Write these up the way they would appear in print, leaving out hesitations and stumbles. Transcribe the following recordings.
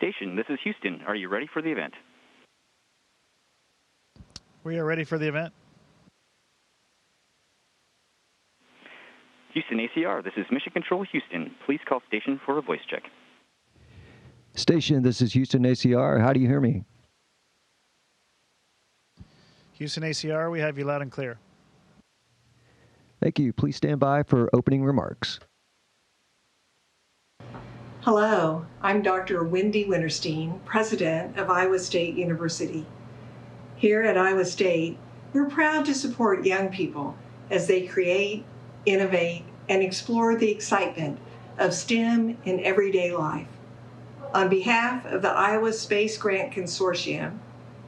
station, this is Houston. Are you ready for the event? We are ready for the event. Houston ACR, this is Mission Control Houston. Please call station for a voice check. Station, this is Houston ACR. How do you hear me? Houston ACR, we have you loud and clear. Thank you. Please stand by for opening remarks. Hello, I'm Dr. Wendy Winterstein, President of Iowa State University. Here at Iowa State, we're proud to support young people as they create, innovate, and explore the excitement of STEM in everyday life. On behalf of the Iowa Space Grant Consortium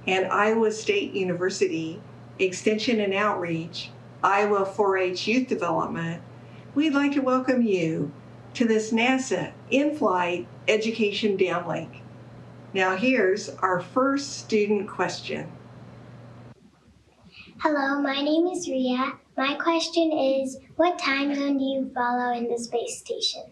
and Iowa State University Extension and Outreach, Iowa 4-H Youth Development, we'd like to welcome you to this NASA Inflight Education Downlink. Now here's our first student question. Hello, my name is Ria. My question is, what time zone do you follow in the space station?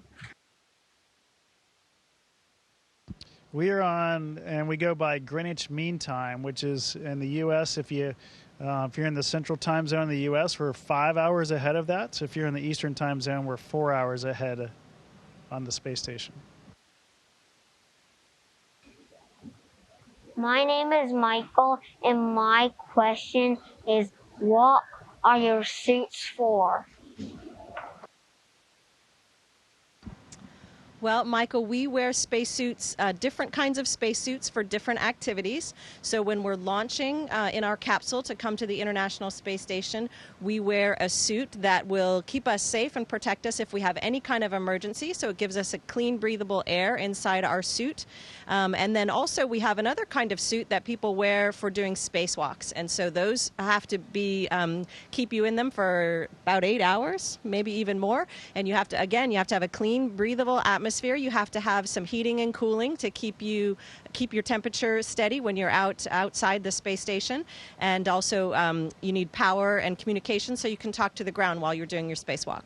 We are on, and we go by Greenwich Mean Time, which is in the U.S. If you're in the Central Time Zone in the U.S., we're 5 hours ahead of that. So if you're in the Eastern Time Zone, we're 4 hours ahead on the space station. My name is Michael, and my question is, what are your suits for? Well, Michael, we wear spacesuits, different kinds of spacesuits for different activities. So when we're launching in our capsule to come to the International Space Station, we wear a suit that will keep us safe and protect us if we have any kind of emergency. So it gives us a clean, breathable air inside our suit. And then also we have another kind of suit that people wear for doing spacewalks. And so those have to be, keep you in them for about 8 hours, maybe even more. And you have to, again, you have to have a clean, breathable atmosphere. You have to have some heating and cooling to keep your temperature steady when you're outside the space station. And also you need power and communication so you can talk to the ground while you're doing your spacewalk.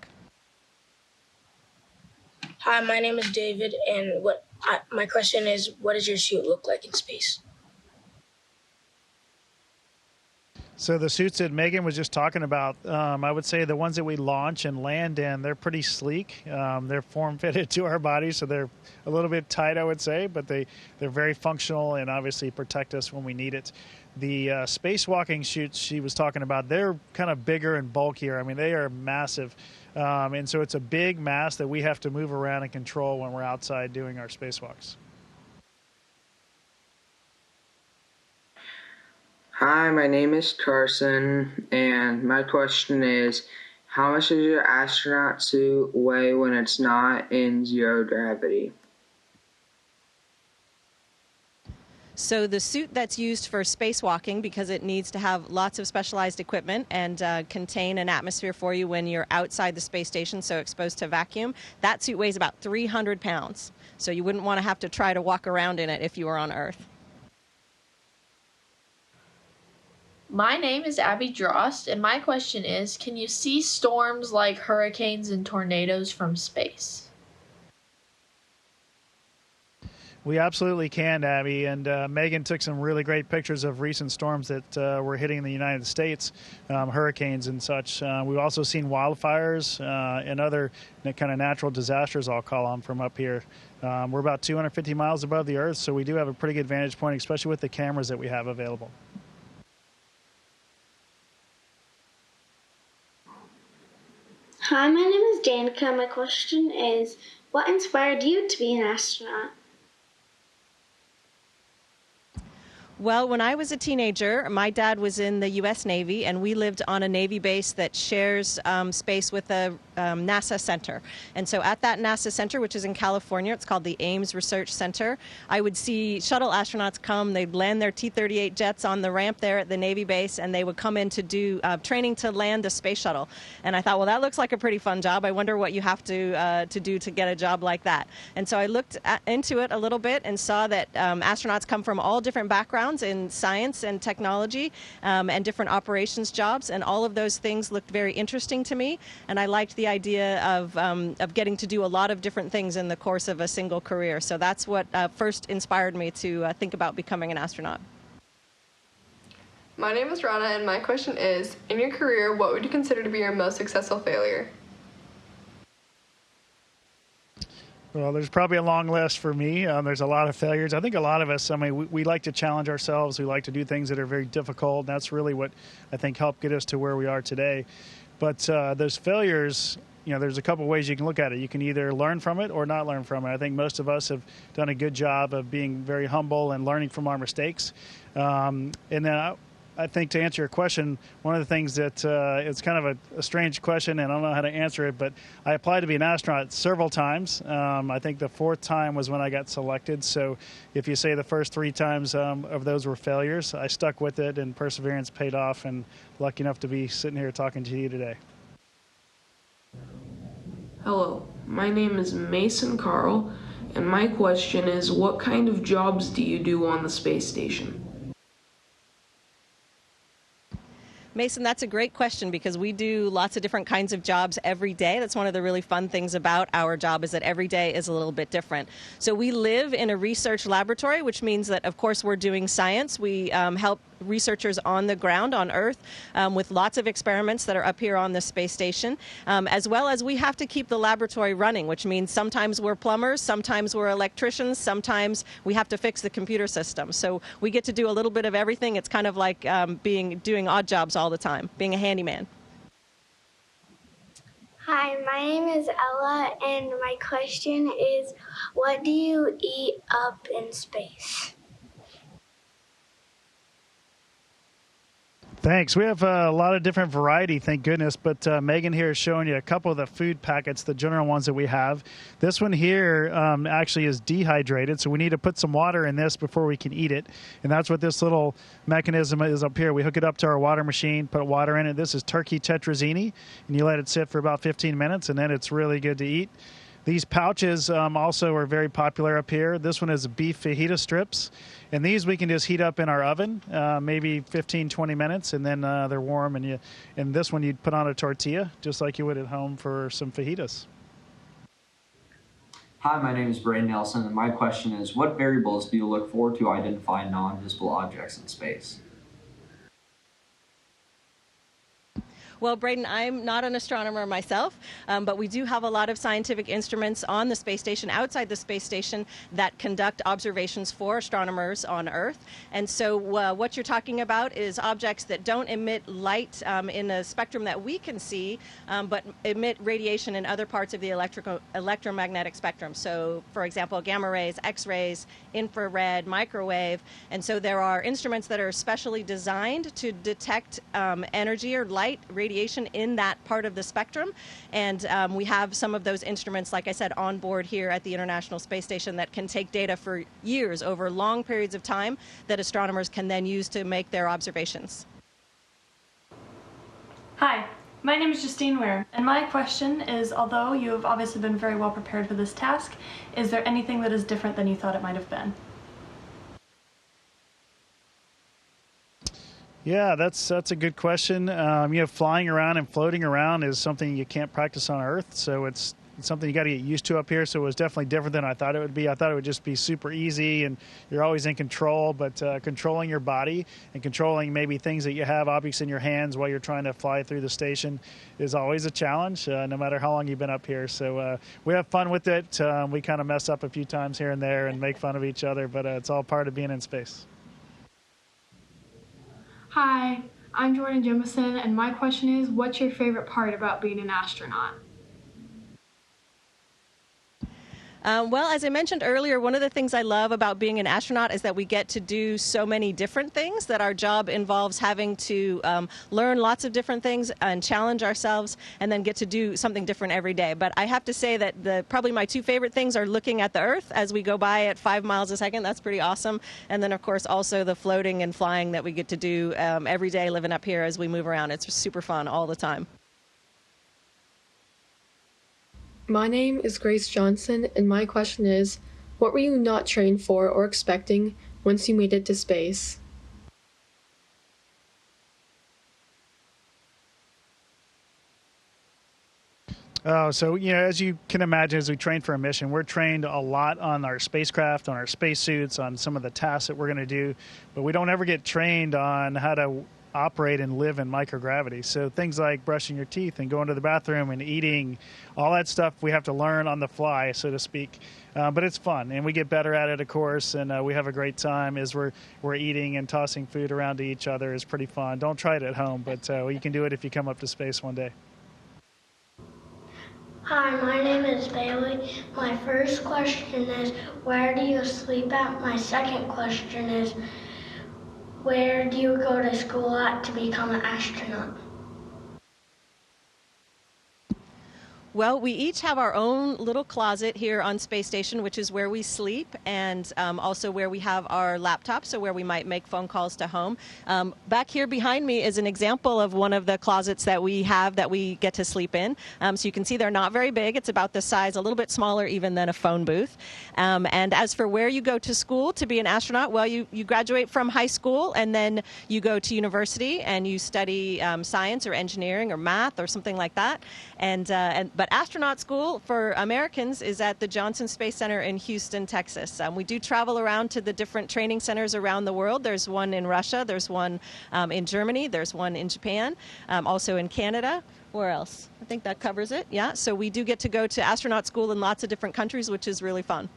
Hi, my name is David, and my question is, what does your suit look like in space? So the suits that Megan was just talking about, I would say the ones that we launch and land in, they're pretty sleek. They're form-fitted to our bodies, so they're a little bit tight, I would say, but they're very functional and obviously protect us when we need it. The spacewalking suits she was talking about, they're kind of bigger and bulkier. I mean, they are massive. And so it's a big mass that we have to move around and control when we're outside doing our spacewalks. Hi, my name is Carson, and my question is, how much does your astronaut suit weigh when it's not in zero gravity? So the suit that's used for spacewalking, because it needs to have lots of specialized equipment and contain an atmosphere for you when you're outside the space station, so exposed to vacuum, that suit weighs about 300 pounds. So you wouldn't want to have to try to walk around in it if you were on Earth. My name is Abby Drost, and my question is, can you see storms like hurricanes and tornadoes from space? We absolutely can, Abby, and Megan took some really great pictures of recent storms that were hitting the United States, hurricanes and such. We've also seen wildfires and other kind of natural disasters, I'll call them, from up here. We're about 250 miles above the Earth, so we do have a pretty good vantage point, especially with the cameras that we have available. Hi, my name is Danica. My question is, what inspired you to be an astronaut? Well, when I was a teenager, my dad was in the U.S. Navy, and we lived on a Navy base that shares space with a NASA center. And so at that NASA center, which is in California, it's called the Ames Research Center, I would see shuttle astronauts come. They'd land their T-38 jets on the ramp there at the Navy base, and they would come in to do training to land the space shuttle. And I thought, well, that looks like a pretty fun job. I wonder what you have to do to get a job like that. And so I looked into it a little bit and saw that astronauts come from all different backgrounds in science and technology and different operations jobs, and all of those things looked very interesting to me, and I liked the idea of getting to do a lot of different things in the course of a single career. So that's what first inspired me to think about becoming an astronaut. My name is Rana, and my question is, in your career, what would you consider to be your most successful failure? Well, there's probably a long list for me. There's a lot of failures. I think a lot of us, I mean, we like to challenge ourselves. We like to do things that are very difficult. And that's really what I think helped get us to where we are today. But those failures, you know, there's a couple ways you can look at it. You can either learn from it or not learn from it. I think most of us have done a good job of being very humble and learning from our mistakes. And then I think to answer your question, one of the things that it's kind of a strange question, and I don't know how to answer it, but I applied to be an astronaut several times. I think the fourth time was when I got selected. So if you say the first 3 times of those were failures, I stuck with it, and perseverance paid off, and lucky enough to be sitting here talking to you today. Hello, my name is Mason Carl, and my question is, what kind of jobs do you do on the space station? Mason, that's a great question because we do lots of different kinds of jobs every day. That's one of the really fun things about our job is that every day is a little bit different. So we live in a research laboratory, which means that, of course, we're doing science. We help researchers on the ground on Earth with lots of experiments that are up here on the space station, as well as we have to keep the laboratory running, which means sometimes we're plumbers, sometimes we're electricians, sometimes we have to fix the computer system. So we get to do a little bit of everything. It's kind of like doing odd jobs all the time, being a handyman. Hi, my name is Ella, and my question is, what do you eat up in space? Thanks. We have a lot of different variety, thank goodness. But Megan here is showing you a couple of the food packets, the general ones that we have. This one here actually is dehydrated, so we need to put some water in this before we can eat it. And that's what this little mechanism is up here. We hook it up to our water machine, put water in it. This is turkey tetrazzini, and you let it sit for about 15 minutes, and then it's really good to eat. These pouches also are very popular up here. This one is beef fajita strips. And these we can just heat up in our oven, maybe 15, 20 minutes, and then they're warm. And this one you'd put on a tortilla, just like you would at home for some fajitas. Hi, my name is Braden Nelson, and my question is, what variables do you look for to identify non-visible objects in space? Well, Braden, I'm not an astronomer myself, but we do have a lot of scientific instruments on the space station, outside the space station, that conduct observations for astronomers on Earth. And so what you're talking about is objects that don't emit light in a spectrum that we can see, but emit radiation in other parts of the electromagnetic spectrum. So, for example, gamma rays, X-rays, infrared, microwave. And so there are instruments that are specially designed to detect energy or light, radiation in that part of the spectrum. And we have some of those instruments, like I said, on board here at the International Space Station that can take data for years, over long periods of time, that astronomers can then use to make their observations. Hi, my name is Justine Ware, and my question is, although you have obviously been very well prepared for this task, is there anything that is different than you thought it might have been? Yeah, that's a good question. Flying around and floating around is something you can't practice on Earth, so it's something you got to get used to up here. So it was definitely different than I thought it would be. I thought it would just be super easy and you're always in control, but controlling your body and controlling maybe things that you have, objects in your hands while you're trying to fly through the station is always a challenge, no matter how long you've been up here. So we have fun with it. We kind of mess up a few times here and there and make fun of each other, but it's all part of being in space. Hi, I'm Jordan Jemison, and my question is, what's your favorite part about being an astronaut? Well, as I mentioned earlier, one of the things I love about being an astronaut is that we get to do so many different things, that our job involves having to learn lots of different things and challenge ourselves and then get to do something different every day. But I have to say that probably my 2 favorite things are looking at the Earth as we go by at 5 miles a second. That's pretty awesome. And then, of course, also the floating and flying that we get to do every day living up here as we move around. It's super fun all the time. My name is Grace Johnson, and my question is, what were you not trained for or expecting once you made it to space? Oh, so, as you can imagine, as we train for a mission, we're trained a lot on our spacecraft, on our spacesuits, on some of the tasks that we're going to do, but we don't ever get trained on how to operate and live in microgravity. So things like brushing your teeth and going to the bathroom and eating, all that stuff we have to learn on the fly, so to speak. But it's fun, and we get better at it, of course, and we have a great time as we're eating and tossing food around to each other. Is pretty fun. Don't try it at home, but you can do it if you come up to space one day. Hi, my name is Bailey. My first question is, where do you sleep at? My second question is, where do you go to school at to become an astronaut? Well, we each have our own little closet here on Space Station, which is where we sleep, and also where we have our laptops, so where we might make phone calls to home. Back here behind me is an example of one of the closets that we have that we get to sleep in. So you can see they're not very big. It's about the size, a little bit smaller even than a phone booth. And as for where you go to school to be an astronaut, well, you graduate from high school, and then you go to university, and you study science or engineering or math or something like that. But astronaut school for Americans is at the Johnson Space Center in Houston, Texas. We do travel around to the different training centers around the world. There's one in Russia, there's one in Germany, there's one in Japan, also in Canada. Where else? I think that covers it. Yeah, so we do get to go to astronaut school in lots of different countries, which is really fun.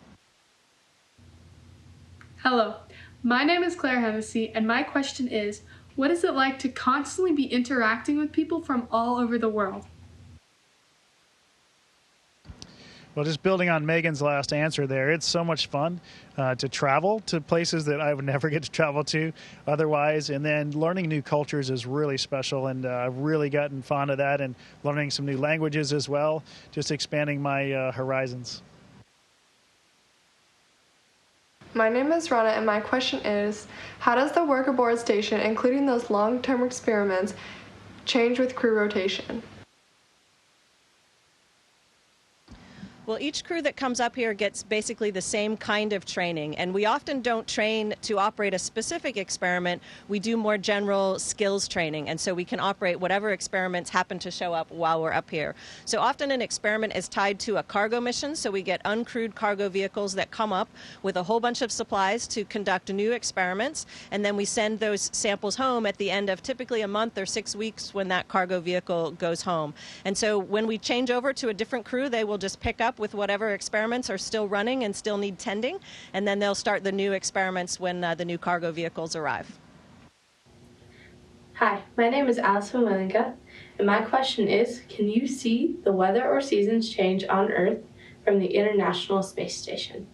Hello, my name is Claire Hennessy, and my question is, what is it like to constantly be interacting with people from all over the world? Well, just building on Megan's last answer there, it's so much fun to travel to places that I would never get to travel to otherwise. And then learning new cultures is really special, and I've really gotten fond of that, and learning some new languages as well, just expanding my horizons. My name is Rana, and my question is, how does the work aboard station, including those long-term experiments, change with crew rotation? Well, each crew that comes up here gets basically the same kind of training, and we often don't train to operate a specific experiment. We do more general skills training, and so we can operate whatever experiments happen to show up while we're up here. So often an experiment is tied to a cargo mission, so we get uncrewed cargo vehicles that come up with a whole bunch of supplies to conduct new experiments, and then we send those samples home at the end of typically a month or 6 weeks when that cargo vehicle goes home. And so when we change over to a different crew, they will just pick up with whatever experiments are still running and still need tending, and then they'll start the new experiments when the new cargo vehicles arrive. Hi, my name is Allison Willinga, and my question is, can you see the weather or seasons change on Earth from the International Space Station?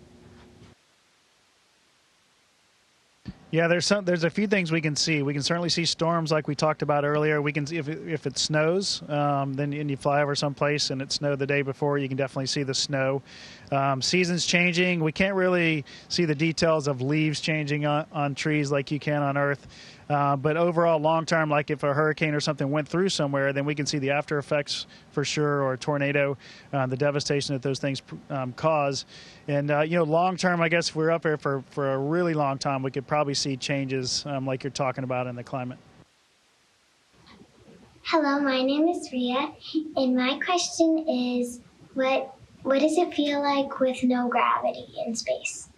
Yeah, there's a few things we can see. We can certainly see storms like we talked about earlier. We can see if it snows, then and you fly over someplace and it snowed the day before, you can definitely see the snow. Seasons changing. We can't really see the details of leaves changing on trees like you can on Earth. But overall, long term, like if a hurricane or something went through somewhere, then we can see the after effects for sure, or a tornado, the devastation that those things cause. And, long term, I guess if we're up here for a really long time, we could probably see changes like you're talking about in the climate. Hello, my name is Ria, and my question is, what does it feel like with no gravity in space?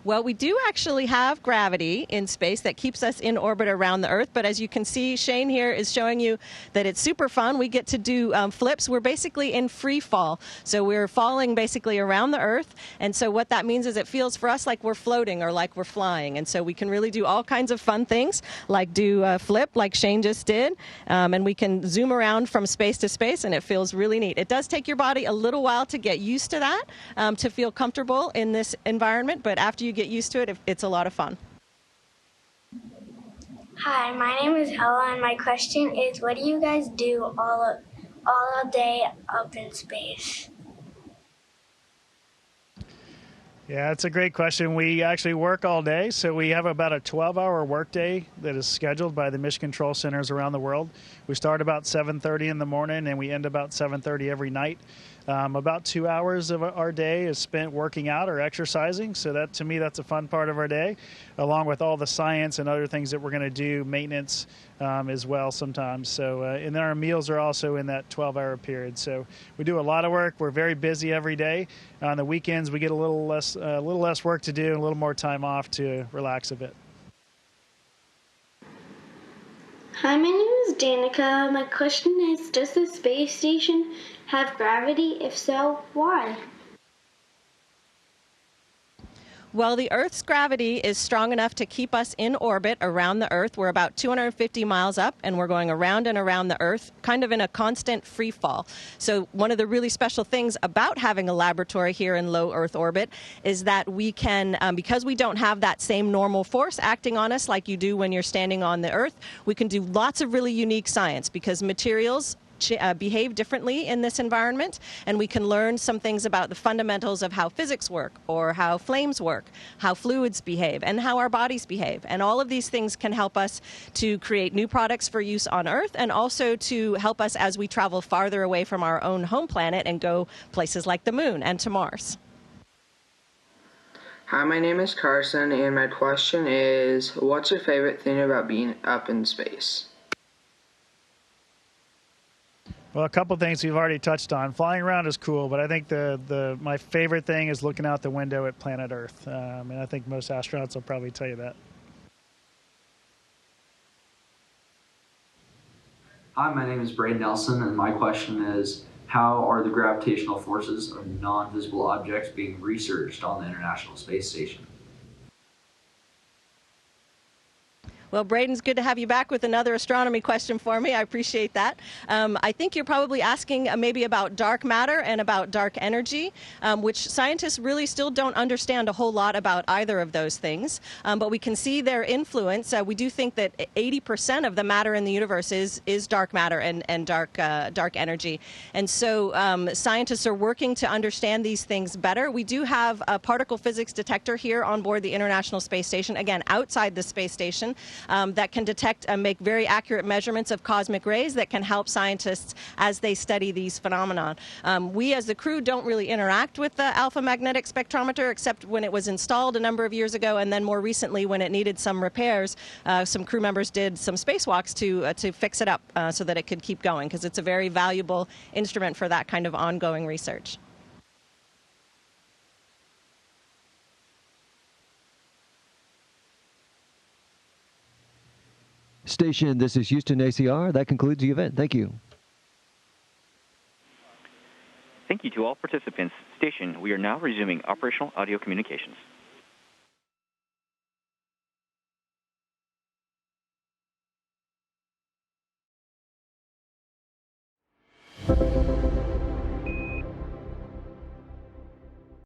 Well, we do actually have gravity in space that keeps us in orbit around the Earth, but as you can see, Shane here is showing you that it's super fun. We get to do flips. We're basically in free fall, so we're falling basically around the Earth, and so what that means is it feels for us like we're floating or like we're flying, and so we can really do all kinds of fun things, like do a flip like Shane just did, and we can zoom around from space to space, and it feels really neat. It does take your body a little while to get used to that, to feel comfortable in this environment, but after you get used to it, it's a lot of fun. Hi, my name is Ella, and my question is, what do you guys do all day up in space? Yeah, that's a great question. We actually work all day, so we have about a 12-hour workday that is scheduled by the mission control centers around the world. We start about 7:30 in the morning, and we end about 7:30 every night. About 2 hours of our day is spent working out or exercising. So that, to me, that's a fun part of our day, along with all the science and other things that we're going to do, maintenance as well sometimes. So, and then our meals are also in that 12-hour period. So we do a lot of work. We're very busy every day. On the weekends, we get a little less work to do and a little more time off to relax a bit. Hi, my name is Danica. My question is, does the space station have gravity? If so, why? Well, the Earth's gravity is strong enough to keep us in orbit around the Earth. We're about 250 miles up, and we're going around and around the Earth, kind of in a constant free fall. So one of the really special things about having a laboratory here in low Earth orbit is that we can, because we don't have that same normal force acting on us like you do when you're standing on the Earth, we can do lots of really unique science because materials behave differently in this environment, and we can learn some things about the fundamentals of how physics work, or how flames work, how fluids behave, and how our bodies behave. And all of these things can help us to create new products for use on Earth, and also to help us as we travel farther away from our own home planet and go places like the Moon and to Mars. Hi, my name is Carson, and my question is, what's your favorite thing about being up in space? Well, a couple things we've already touched on. Flying around is cool, but I think my favorite thing is looking out the window at planet Earth. And I think most astronauts will probably tell you that. Hi, my name is Braden Nelson, and my question is, how are the gravitational forces of non-visible objects being researched on the International Space Station? Well, Braden's good to have you back with another astronomy question for me. I appreciate that. I think you're probably asking maybe about dark matter and about dark energy, which scientists really still don't understand a whole lot about either of those things. But we can see their influence. We do think that 80% of the matter in the universe is dark matter and dark energy. And so scientists are working to understand these things better. We do have a particle physics detector here on board the International Space Station, again, outside the space station, that can detect and make very accurate measurements of cosmic rays that can help scientists as they study these phenomena. We as the crew don't really interact with the alpha magnetic spectrometer except when it was installed a number of years ago, and then more recently when it needed some repairs, some crew members did some spacewalks to fix it up so that it could keep going, because it's a very valuable instrument for that kind of ongoing research. Station, this is Houston ACR. That concludes the event. Thank you. Thank you to all participants. Station, we are now resuming operational audio communications.